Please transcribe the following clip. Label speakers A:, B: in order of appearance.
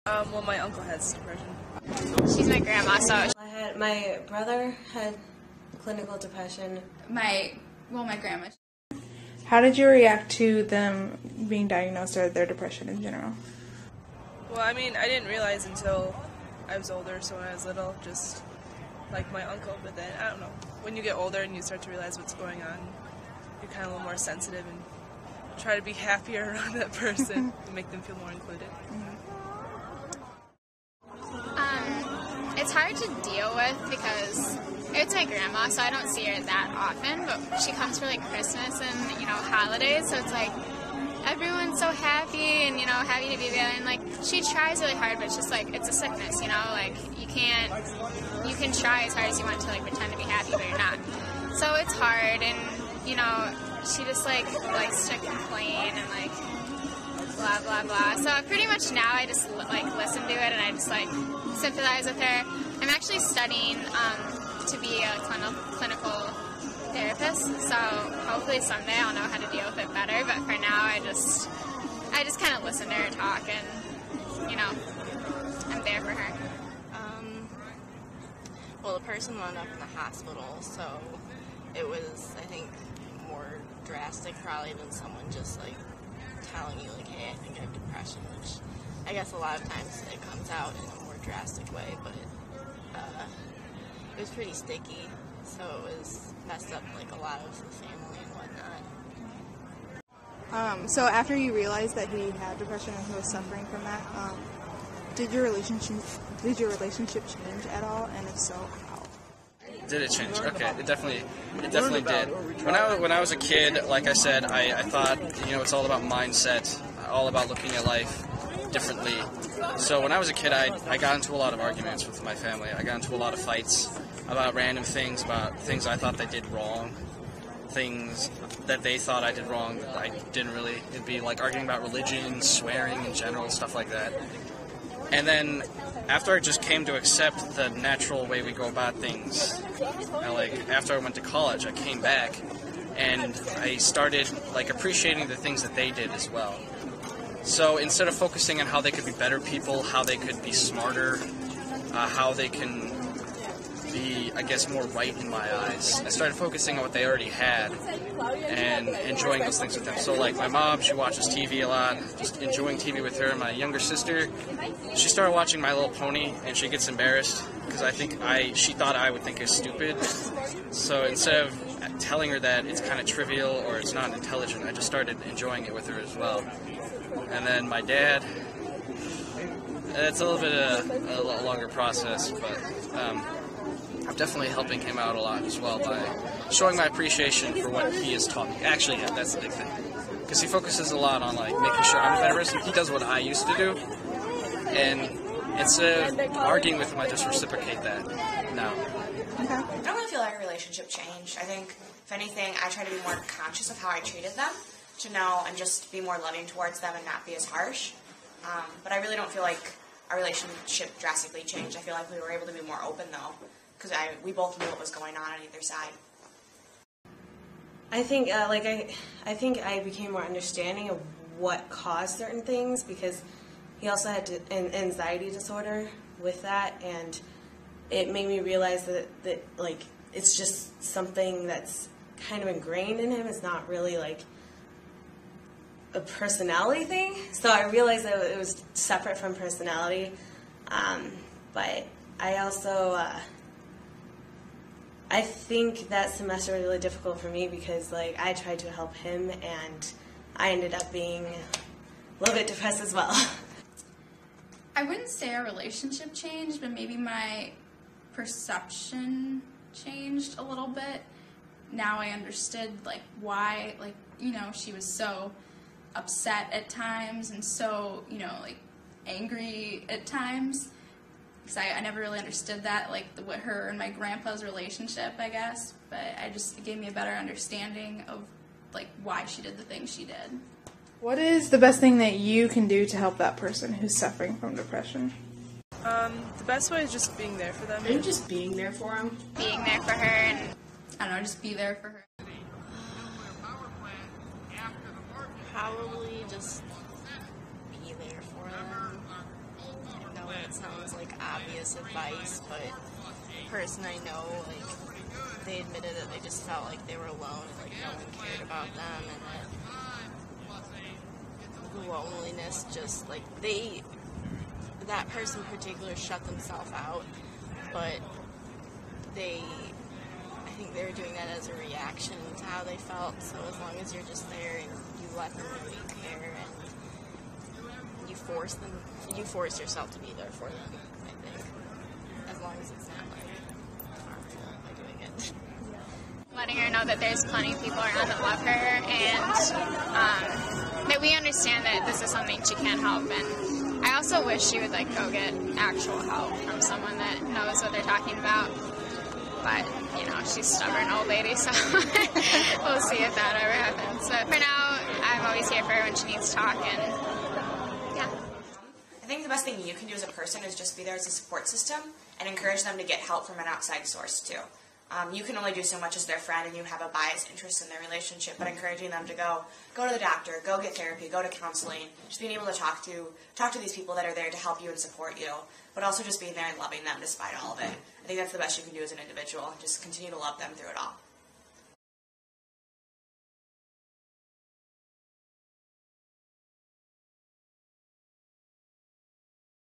A: Well, my uncle has depression.
B: She's my grandma, so...
C: My brother had clinical depression.
B: My grandma.
D: How did you react to them being diagnosed or their depression in general?
A: Well, I mean, I didn't realize until I was older, so when I was little, just like my uncle, but then, I don't know, when you get older and you start to realize what's going on, you're kind of a little more sensitive and try to be happier around that person and make them feel more included.
B: It's hard to deal with because it's my grandma, so I don't see her that often, but she comes for like Christmas and, you know, holidays, so it's like everyone's so happy and, you know, happy to be there, and like she tries really hard, but it's just like, it's a sickness, you know, like you can try as hard as you want to like pretend to be happy, but you're not. So it's hard, and, you know, she just like likes to complain and like blah blah blah. So pretty much now I just like listen to it and I just like sympathize with her. I'm actually studying to be a clinical therapist, so hopefully someday I'll know how to deal with it better, but for now I just kind of listen to her talk and, you know, I'm there for her.
E: Well, the person wound up in the hospital, so it was, I think, more drastic probably than someone just like telling you like, hey, I think I have depression, which I guess a lot of times it comes out in a more drastic way, but it was pretty sticky, so it was messed up like a lot of the family and whatnot.
D: So after you realized that he had depression and he was suffering from that, did your relationship change at all, and if so, how?
F: Did it change? Okay, it definitely did. When I was a kid, like I said, I thought, you know, it's all about mindset, all about looking at life differently. So when I was a kid, I got into a lot of arguments with my family. I got into a lot of fights about random things, about things I thought they did wrong, things that they thought I did wrong that I didn't really. It'd be like arguing about religion, swearing in general, stuff like that. And then after I just came to accept the natural way we go about things, like after I went to college, I came back and I started like appreciating the things that they did as well. So instead of focusing on how they could be better people, how they could be smarter, how they can be, I guess, more right in my eyes, I started focusing on what they already had and enjoying those things with them. So like my mom, she watches TV a lot, just enjoying TV with her. My younger sister, she started watching My Little Pony and she gets embarrassed because she thought I would think it's stupid. So instead of telling her that it's kind of trivial or it's not intelligent, I just started enjoying it with her as well. And then my dad, it's a little bit a longer process, but I'm definitely helping him out a lot as well by showing my appreciation for what he has taught me. Actually, yeah, that's the big thing. Because he focuses a lot on like making sure I'm a better person. He does what I used to do. And instead of arguing with him, I just reciprocate that now.
G: I don't really feel like our relationship changed. I think, if anything, I try to be more conscious of how I treated them, to know and just be more loving towards them and not be as harsh. But I really don't feel like our relationship drastically changed. I feel like we were able to be more open, though, because we both knew what was going on either side.
C: I think, I think I became more understanding of what caused certain things, because he also had an anxiety disorder with that, and it made me realize that like, it's just something that's kind of ingrained in him. It's not really, like, a personality thing. So I realized that it was separate from personality. But I also, I think that semester was really difficult for me because, like, I tried to help him and I ended up being a little bit depressed as well.
B: I wouldn't say our relationship changed, but maybe my perception changed a little bit. Now I understood, like, why, like, you know, she was so upset at times and so, you know, like, angry at times. Because I never really understood that, like, what her and my grandpa's relationship, I guess. But it gave me a better understanding of, like, why she did the things she did.
D: What is the best thing that you can do to help that person who's suffering from depression?
A: The best way is just being there for them.
H: Maybe just being there for them.
B: Being there for her and, I don't know, just be there for her.
E: Probably just be there for them. sounds like obvious advice, but the person I know, like, they admitted that they just felt like they were alone and like no one cared about them, and that loneliness just like that person in particular shut themselves out, but I think they were doing that as a reaction to how they felt. So as long as you're just there and you let them know you care and you force yourself to be there for them, I think, as long as it's not like harmful by doing it.
B: Letting her know that there's plenty of people around that love her, and that we understand that this is something she can't help. And I also wish she would like go get actual help from someone that knows what they're talking about. But you know, she's a stubborn old lady, so we'll see if that ever happens. But for now, I'm always here for her when she needs to talk, and yeah.
G: I think the best thing you can do as a person is just be there as a support system and encourage them to get help from an outside source too. You can only do so much as their friend, and you have a biased interest in their relationship, but encouraging them to go to the doctor, go get therapy, go to counseling, just being able to talk to these people that are there to help you and support you, but also just being there and loving them despite all of it. I think that's the best you can do as an individual, just continue to love them through it all.